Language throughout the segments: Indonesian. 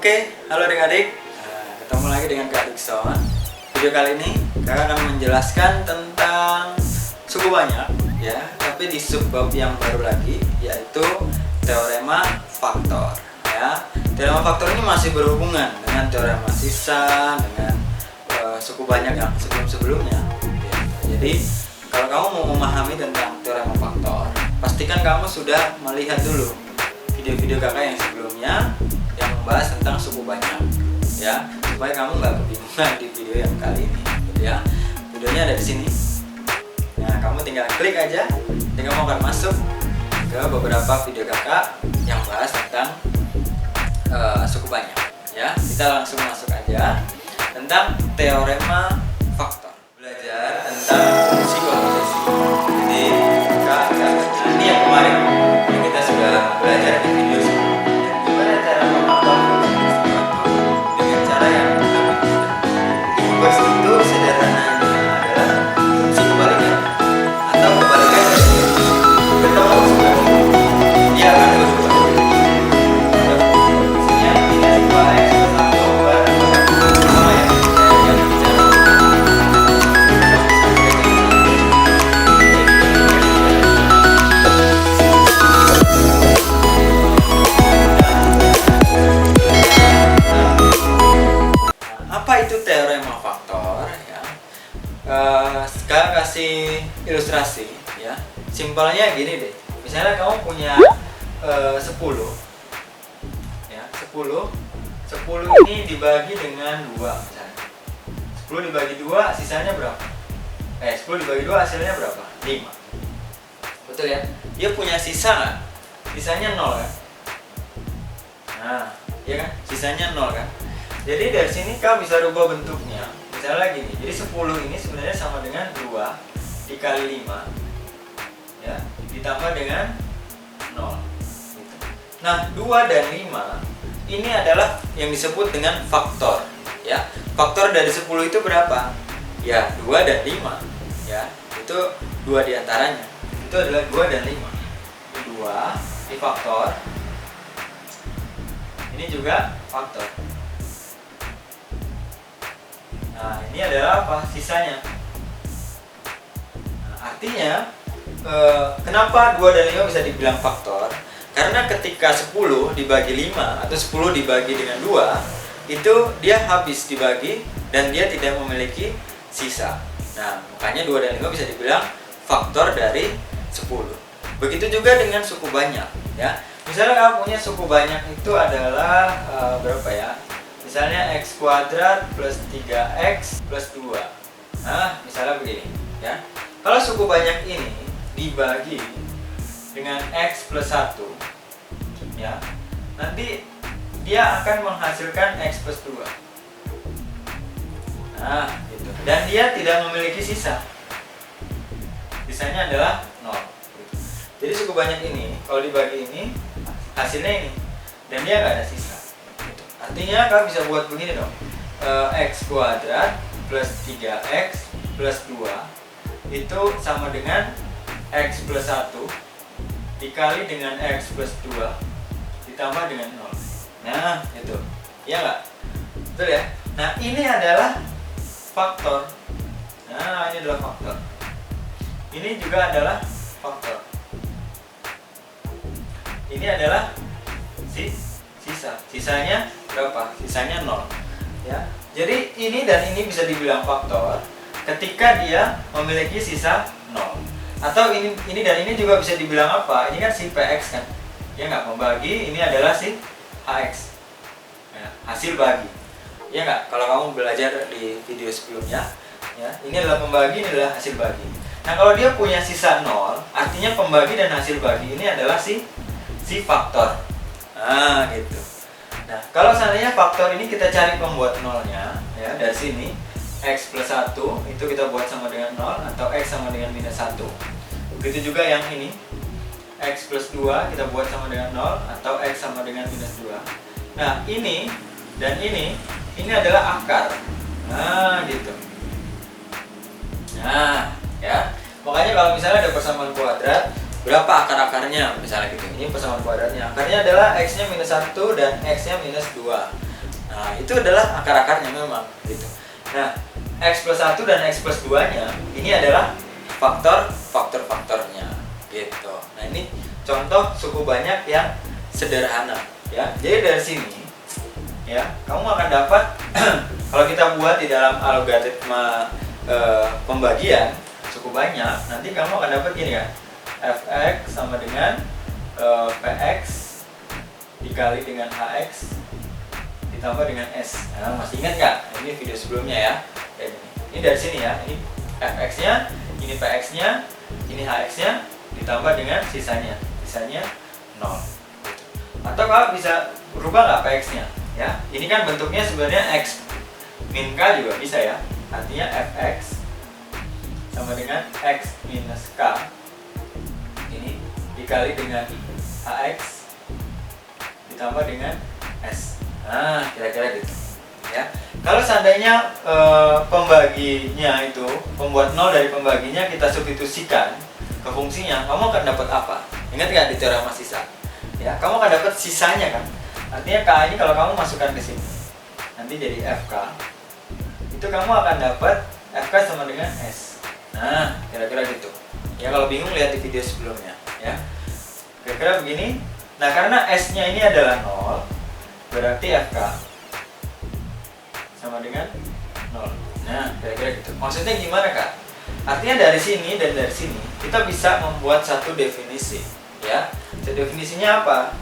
Oke, halo adik-adik. Ketemu lagi dengan Kak Dikson. Video kali ini kakak akan menjelaskan tentang suku banyak, ya, tapi di subbab yang baru lagi, yaitu teorema faktor. Ya, teorema faktor ini masih berhubungan dengan teorema sisa, dengan suku banyak yang sebelum-sebelumnya. Ya. Jadi kalau kamu mau memahami tentang teorema faktor, pastikan kamu sudah melihat dulu video-video kakak yang sebelumnya yang membahas tentang suku banyak, ya, supaya kamu nggak kebingungan di video yang kali ini, gitu ya. Videonya ada di sini. Nah, kamu tinggal klik aja, tinggal kamu akan masuk ke beberapa video kakak yang bahas tentang suku banyak, ya. Kita langsung masuk aja tentang teorema faktor. Belajar tentang fungsi komposisi. Jadi ini yang kemarin yang kita sudah belajar di video sebelumnya. Gimana cara memahami dengan cara yang lebih mudah. Inverse itu sederhananya adalah fungsi kebalikan atau kebalikan dari ketemu sebaliknya. Dia akan berubah. Fungsinya tidak dibalik satu bar sama yang saya bicara. Apa itu teorema faktor, ya? Sekarang kasih ilustrasi, ya. Simpelnya gini deh. Misalnya kamu punya 10, ya, 10 ini dibagi dengan 2 misalnya. 10 dibagi 2 sisanya berapa? 10 dibagi 2 hasilnya berapa? 5. Betul ya? Dia punya sisa nggak? Sisanya 0 kan? Nah, iya kan? Sisanya 0 kan? Jadi dari sini kamu bisa rubah bentuknya. Misalnya gini, jadi 10 ini sebenarnya sama dengan 2 dikali 5, ya, ditambah dengan 0 gitu. Nah, 2 dan 5 ini adalah yang disebut dengan faktor, ya. Faktor dari 10 itu berapa? Ya, 2 dan 5, ya. Itu 2 diantaranya. Itu adalah 2 dan 5. 2 di faktor. Ini juga faktor. Nah, ini adalah apa? Sisanya. Nah, artinya kenapa 2 dan 5 bisa dibilang faktor? Karena ketika 10 dibagi 5 atau 10 dibagi dengan 2, itu dia habis dibagi dan dia tidak memiliki sisa. Nah, makanya 2 dan 5 bisa dibilang faktor dari 10. Begitu juga dengan suku banyak, ya. Misalnya kamu punya suku banyak itu adalah berapa ya? Misalnya x kuadrat plus 3x plus 2. Nah, misalnya begini, ya. Kalau suku banyak ini dibagi dengan x plus 1, ya, nanti dia akan menghasilkan x plus 2. Nah, gitu. Dan dia tidak memiliki sisa. Sisanya adalah 0. Gitu. Jadi suku banyak ini, kalau dibagi ini, hasilnya ini. Dan dia nggak ada sisa. Artinya kamu bisa buat begini dong, x kuadrat plus 3x plus 2 itu sama dengan x plus 1 dikali dengan x plus 2 ditambah dengan 0. Nah, itu, iya nggak? Betul ya? Nah, ini adalah faktor. Nah, ini adalah faktor. Ini juga adalah faktor. Ini adalah sisa. Sisanya berapa? Sisanya 0, ya. Jadi ini dan ini bisa dibilang faktor ketika dia memiliki sisa 0. Atau ini dan ini juga bisa dibilang apa? Ini kan si PX kan. Ya nggak, membagi, ini adalah si HX. Ya, hasil bagi. Ya nggak? Kalau kamu belajar di video sebelumnya, ya, ini adalah pembagi, ini adalah hasil bagi. Nah, kalau dia punya sisa 0, artinya pembagi dan hasil bagi ini adalah si faktor. Nah, gitu. Nah, kalau seandainya faktor ini kita cari pembuat nolnya, ya, dari sini x plus 1 itu kita buat sama dengan 0 atau x sama dengan minus 1. Begitu juga yang ini, x plus 2 kita buat sama dengan 0 atau x sama dengan minus 2. Nah, ini dan ini adalah akar. Nah, gitu. Nah, ya. Makanya kalau misalnya ada persamaan kuadrat, berapa akar-akarnya misalnya gitu. Ini persamaan kuadratnya. Akarnya adalah x-nya minus 1 dan x-nya minus 2. Nah, itu adalah akar-akarnya memang gitu. Nah, X plus 1 dan X plus 2 nya ini adalah faktornya gitu. Nah, ini contoh suku banyak yang sederhana ya. Jadi dari sini ya, kamu akan dapat kalau kita buat di dalam algoritma pembagian suku banyak, nanti kamu akan dapat gini kan. Fx sama dengan Px dikali dengan Hx ditambah dengan S. Nah, masih ingat nggak? Ini video sebelumnya ya. Kayak gini. Ini dari sini ya. Ini Fx-nya, ini Px-nya, ini Hx-nya ditambah dengan sisanya. Sisanya 0. Atau kalau bisa berubah nggak Px-nya? Ya, ini kan bentuknya sebenarnya X min K juga bisa ya. Artinya Fx sama dengan X minus K ini dikali dengan Hx ditambah dengan S. Nah, kira-kira gitu ya. Kalau seandainya pembaginya itu, pembuat 0 dari pembaginya kita substitusikan ke fungsinya, kamu akan dapat apa? Ingat nggak di teorema sisa? Ya, kamu akan dapat sisanya kan. Artinya K ini kalau kamu masukkan ke sini, nanti jadi FK. Itu kamu akan dapat FK sama dengan S. Nah, kira-kira gitu. Ya, kalau bingung lihat di video sebelumnya ya. Kira-kira begini. Nah, karena S-nya ini adalah 0, berarti FK sama dengan 0. Nah, kira-kira gitu. Maksudnya gimana, Kak? Artinya dari sini dan dari sini kita bisa membuat satu definisi ya. Definisinya apa?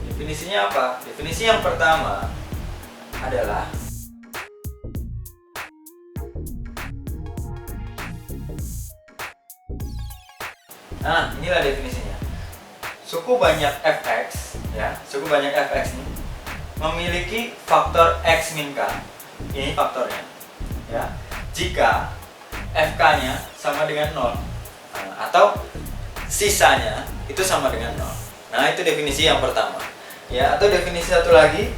Definisinya apa? Definisi yang pertama adalah nah, inilah definisinya. Suku banyak Fx ya, suku banyak Fx ini memiliki faktor X min K. Ini faktornya ya. Jika Fk-nya sama dengan 0 atau sisanya itu sama dengan 0. Nah, itu definisi yang pertama. Ya, atau definisi satu lagi.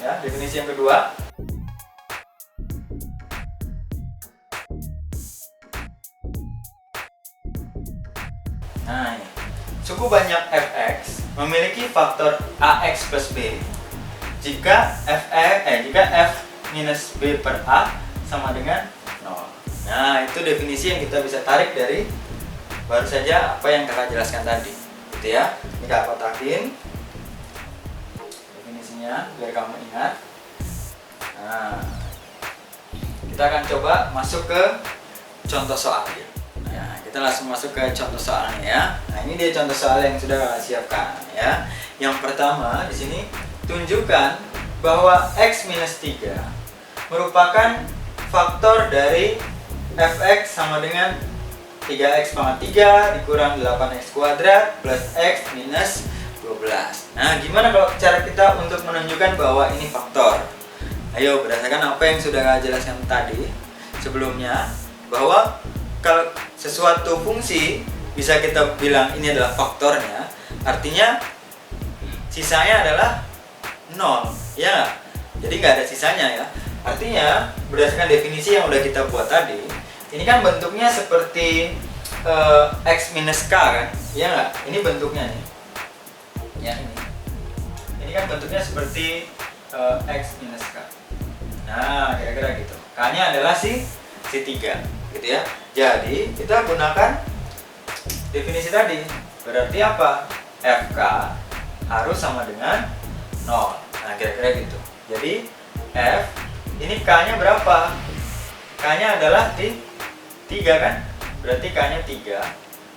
Ya, definisi yang kedua. Nah, ini. Suku banyak Fx memiliki faktor Ax plus B jika F minus B per A sama dengan 0. Nah, itu definisi yang kita bisa tarik dari baru saja apa yang kakak jelaskan tadi gitu ya. Ini kakak kotakin definisinya biar kamu ingat. Nah, kita akan coba masuk ke contoh soal ya. Nah, kita langsung masuk ke contoh soalnya ya. Nah, ini dia contoh soal yang sudah kakak siapkan ya. Yang pertama di sini tunjukkan bahwa X minus 3 merupakan faktor dari Fx sama dengan 3x pangkat 3 dikurang 8x kuadrat plus x minus 12. Nah, gimana kalau cara kita untuk menunjukkan bahwa ini faktor? Ayo, berdasarkan apa yang sudah saya jelaskan tadi sebelumnya, bahwa kalau sesuatu fungsi bisa kita bilang ini adalah faktornya, artinya sisanya adalah 0, ya nggak? Jadi nggak ada sisanya ya. Artinya berdasarkan definisi yang udah kita buat tadi, ini kan bentuknya seperti X minus K kan, ya nggak? Ini bentuknya nih, ya ini. Ini kan bentuknya seperti X minus K. Nah, kira-kira gitu. K-nya adalah si 3, gitu ya. Jadi kita gunakan definisi tadi. Berarti apa? FK harus sama dengan 0. Nah, kira-kira gitu. Jadi F ini K-nya berapa? K-nya adalah di 3 kan? Berarti K-nya 3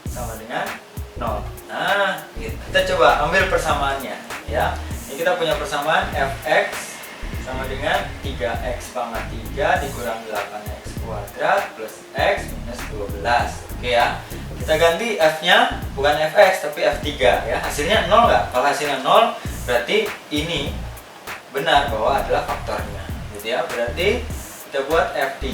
sama dengan 0. Nah, gitu. Kita coba ambil persamaannya ya. Ini kita punya persamaan Fx sama dengan 3x pangkat 3 dikurang 8x kuadrat plus x minus 12. Oke ya. Kita ganti F-nya bukan Fx tapi F3 ya. Hasilnya 0 nggak? Kalau hasilnya 0 berarti ini benar bahwa adalah faktornya. Gitu ya. Berarti kita buat F3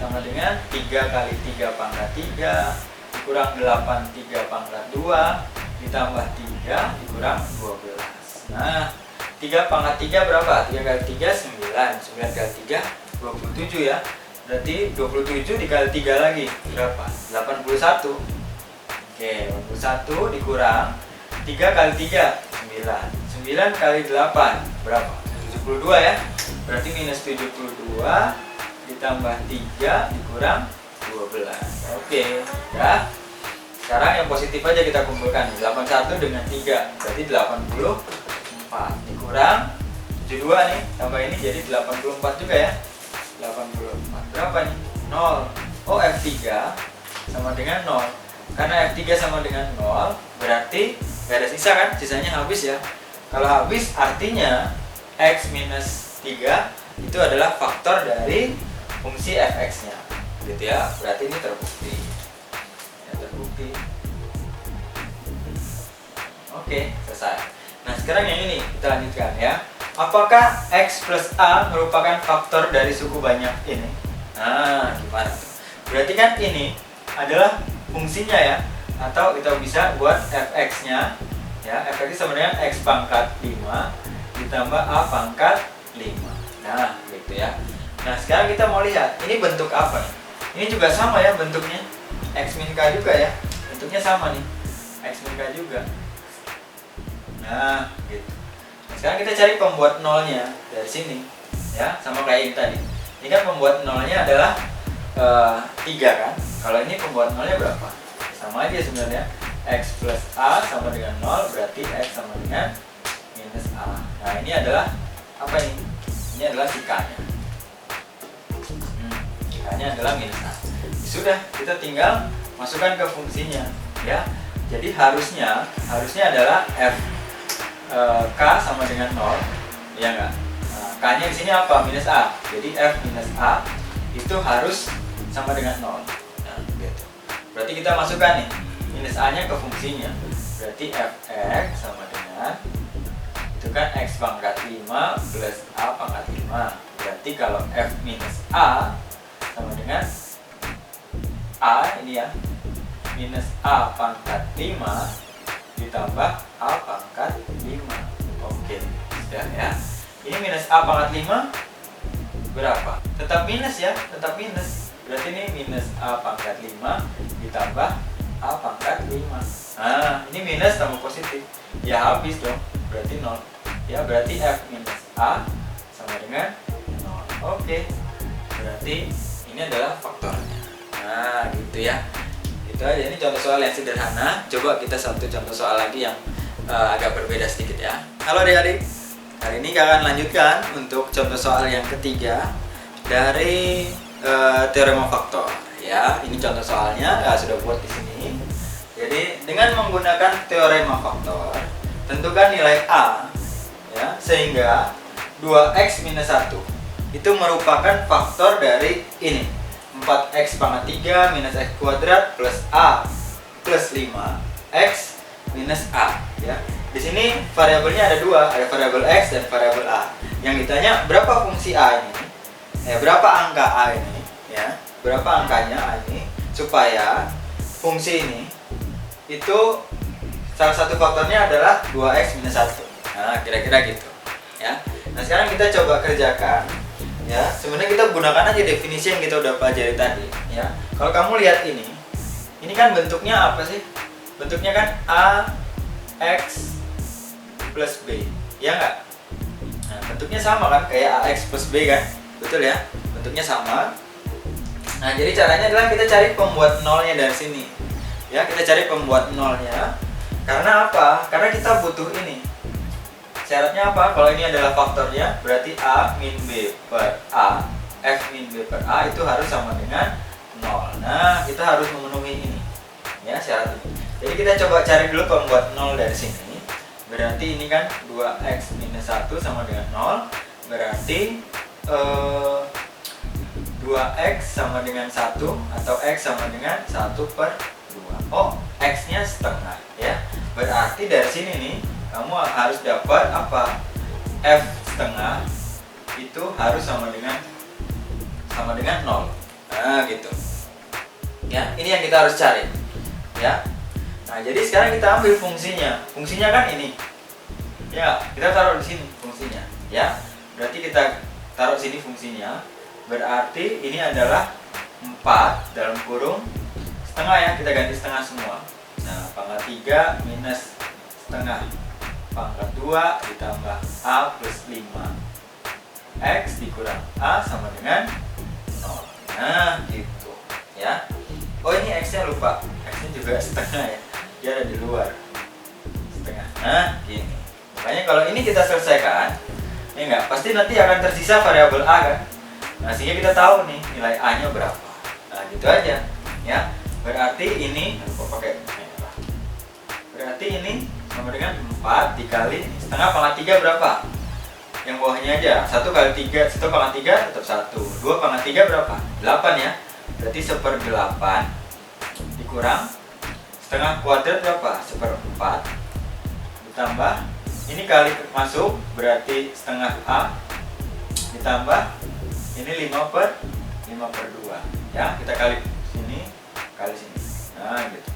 sama dengan 3 kali 3 pangkat 3 dikurang 8 3 pangkat 2 ditambah 3 dikurang 12. Nah, 3 pangkat 3 berapa? 3 kali 3 9, 9 kali 3 27 ya. Berarti 27 dikali 3 lagi berapa? 81. Oke, 81 dikurang 3 kali 3 9 kali 8 berapa? 72 ya. Berarti minus 72 ditambah 3 dikurang 12. Oke, ya. Sekarang yang positif aja kita kumpulkan. 81 dengan 3 berarti 84 dikurang 72 nih, tambah ini jadi 84 juga ya. 84 berapa nih? 0. Oh, F3 sama dengan 0. Karena F3 sama dengan 0 berarti gak ada sisa kan? Sisanya habis ya. Kalau habis artinya X minus 3 itu adalah faktor dari fungsi fx-nya, gitu ya. Berarti ini terbukti ya, terbukti. Oke, selesai. Nah, sekarang yang ini kita lanjutkan ya. Apakah X plus A merupakan faktor dari suku banyak ini? Nah, gimana tuh? Berarti kan ini adalah fungsinya ya, atau kita bisa buat fx-nya ya. Fx sama dengan X pangkat 5 ditambah A pangkat 5. Nah, gitu ya. Nah, sekarang kita mau lihat ini bentuk apa nih? Ini juga sama ya bentuknya. X min K juga ya. Bentuknya sama nih. X min K juga. Nah, gitu. Nah, sekarang kita cari pembuat nolnya dari sini. Ya, sama kayak ini tadi. Ini kan pembuat nolnya adalah 3 kan. Kalau ini pembuat nolnya berapa? Sama aja sebenarnya. X plus A sama dengan 0 berarti X sama dengan minus A. Nah, ini adalah apa nih? Ini adalah si K-nya. K-nya adalah minus A. Sudah, kita tinggal masukkan ke fungsinya ya. Jadi harusnya adalah F K sama dengan 0 ya enggak? Nah, K-nya di sini apa? Minus A. Jadi F minus A itu harus sama dengan 0. Nah, gitu. Berarti kita masukkan nih minus A-nya ke fungsinya. Berarti Fx sama dengan itu kan X pangkat 5 plus A pangkat 5. Berarti kalau F minus A sama dengan A ini ya, minus A pangkat 5 ditambah A pangkat 5. Oke, sudah ya. Ini minus A pangkat 5 berapa? Tetap minus ya, tetap minus. Berarti ini minus A pangkat 5 ditambah A pangkat 5. Nah, ini minus tambah positif. Ya habis dong, berarti 0. Ya, berarti F minus A sama dengan 0. Oke, berarti ini adalah faktornya. Nah, gitu ya. Itu aja, ini contoh soal yang sederhana. Coba kita satu contoh soal lagi yang agak berbeda sedikit ya. Halo adik-adik. Hari ini kita akan lanjutkan untuk contoh soal yang ketiga dari teorema faktor. Ya, ini contoh soalnya sudah buat di sini. Jadi dengan menggunakan teorema faktor, tentukan nilai A ya, sehingga 2x minus 1 itu merupakan faktor dari ini 4x pangkat 3 minus x kuadrat plus A plus 5x minus A ya. Di sini variabelnya ada dua, ada variabel x dan variabel A. Yang ditanya berapa fungsi A ini, berapa angka A ini ya, berapa angkanya A ini, supaya fungsi ini itu salah satu faktornya adalah 2x minus 1. Nah, kira-kira gitu ya. Nah, sekarang kita coba kerjakan ya. Sebenarnya kita gunakan aja definisi yang kita udah pelajari tadi ya. Kalau kamu lihat ini kan bentuknya apa sih? Bentuknya kan A X plus B, ya enggak? Nah, bentuknya sama kan, kayak AX plus B kan? Betul ya? Bentuknya sama. Nah, jadi caranya adalah kita cari pembuat nolnya dari sini. Ya, kita cari pembuat nolnya. Karena apa? Karena kita butuh ini. Syaratnya apa? Kalau ini adalah faktornya, berarti A min B per A, F min B per A itu harus sama dengan 0. Nah, kita harus memenuhi ini. Ya, syarat ini. Jadi kita coba cari dulu pembuat nol dari sini. Berarti ini kan 2x minus 1 sama dengan 0. Berarti 2x sama dengan 1 atau x sama dengan 1 per 2. Oh, x-nya setengah ya. Berarti dari sini nih kamu harus dapat apa? F setengah itu harus sama dengan 0. Nah, gitu. Ya, ini yang kita harus cari. Ya. Nah, jadi sekarang kita ambil fungsinya. Fungsinya kan ini. Ya, kita taruh di sini fungsinya, ya. Berarti kita taruh sini fungsinya. Berarti ini adalah 4 dalam kurung setengah ya, kita ganti setengah semua. Nah, pangkat 3 minus setengah pangkat 2 ditambah A plus 5 X dikurang A sama dengan 0. Nah gitu ya. Oh ini X nya lupa, X nya juga setengah ya, dia ada di luar setengah. Nah gini, makanya kalau ini kita selesaikan ya enggak, pasti nanti akan tersisa variabel A kan. Nah sehingga kita tahu nih nilai A nya berapa. Nah gitu aja ya. Berarti ini pakai merah. Berarti ini sama dengan 4 dikali setengah pangkat 3 berapa? Yang bawahnya aja, 1 kali 3, 1 pangkat 3 tetap 1, 2 pangkat 3 berapa? 8 ya. Berarti 1/8 dikurang setengah kuadrat berapa? 1/4 ditambah ini kali masuk berarti setengah A ditambah ini 5/2 ya, kita kali sini kali sini. Nah gitu.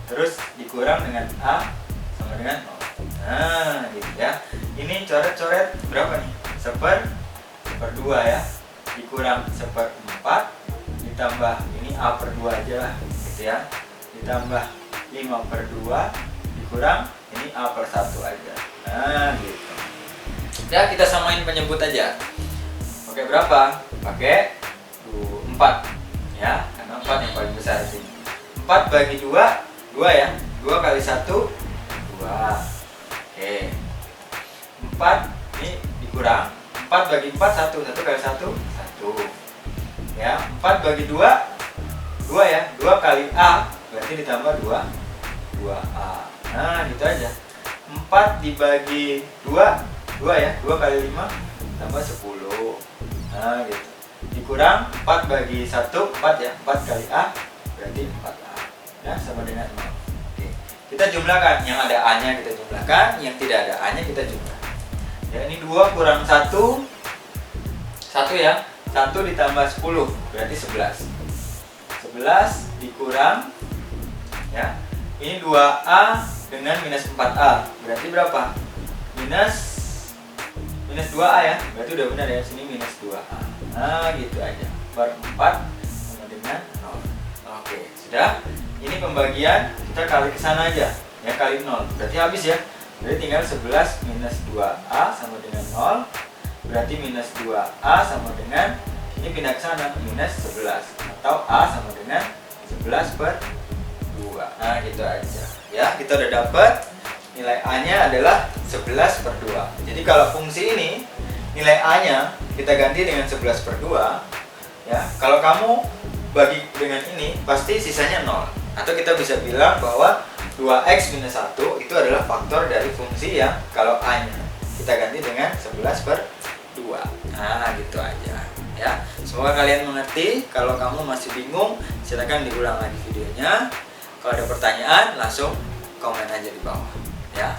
Terus dikurang dengan A sama dengan 0. Nah gitu ya. Ini coret-coret berapa nih? 1/2 ya, dikurang 1/4 ditambah ini A/2 aja lah gitu ya, ditambah 5/2 dikurang ini A/1 aja. Nah gitu ya, kita samain penyebut aja. Pakai berapa? Pakai 4 ya, karena 4 yang paling besar sini. 4 bagi 2 2 ya, 2 kali 1 2. Oke, 4 ini dikurang 4 bagi 4 1, 1 kali 1 1 ya. 4 bagi 2 2 ya, 2 kali A berarti ditambah 2A. Nah gitu aja. 4 dibagi 2 2 ya, 2 kali 5 tambah 10. Nah gitu, dikurang 4 bagi 1 4 ya, 4 kali A berarti 4A ya, sama dengan 0. Oke, kita jumlahkan, yang ada A nya kita jumlahkan, yang tidak ada A nya kita jumlahkan ya. Ini 2 kurang 1 1 ya, 1 ditambah 10 berarti 11 dikurang ya, ini 2A dengan minus 4A berarti berapa? Minus 2A ya, berarti udah benar ya, sini minus 2A. Nah gitu aja, per 4 sama dengan 0. Oke, sudah. Ini pembagian kita kali ke sana aja ya, kali 0 berarti habis ya. Berarti tinggal 11 minus 2A sama dengan 0, berarti minus 2A sama dengan, ini pindah ke sana, minus 11 atau A sama dengan 11/2. Nah gitu aja ya, kita udah dapat nilai A nya adalah 11/2. Jadi kalau fungsi ini nilai A nya kita ganti dengan 11/2 ya, kalau kamu bagi dengan ini pasti sisanya 0. Atau kita bisa bilang bahwa 2x minus 1 itu adalah faktor dari fungsi yang kalau A nya kita ganti dengan 11/2. Nah gitu aja ya. Semoga kalian mengerti. Kalau kamu masih bingung, silakan diulang lagi videonya. Kalau ada pertanyaan langsung komen aja di bawah ya.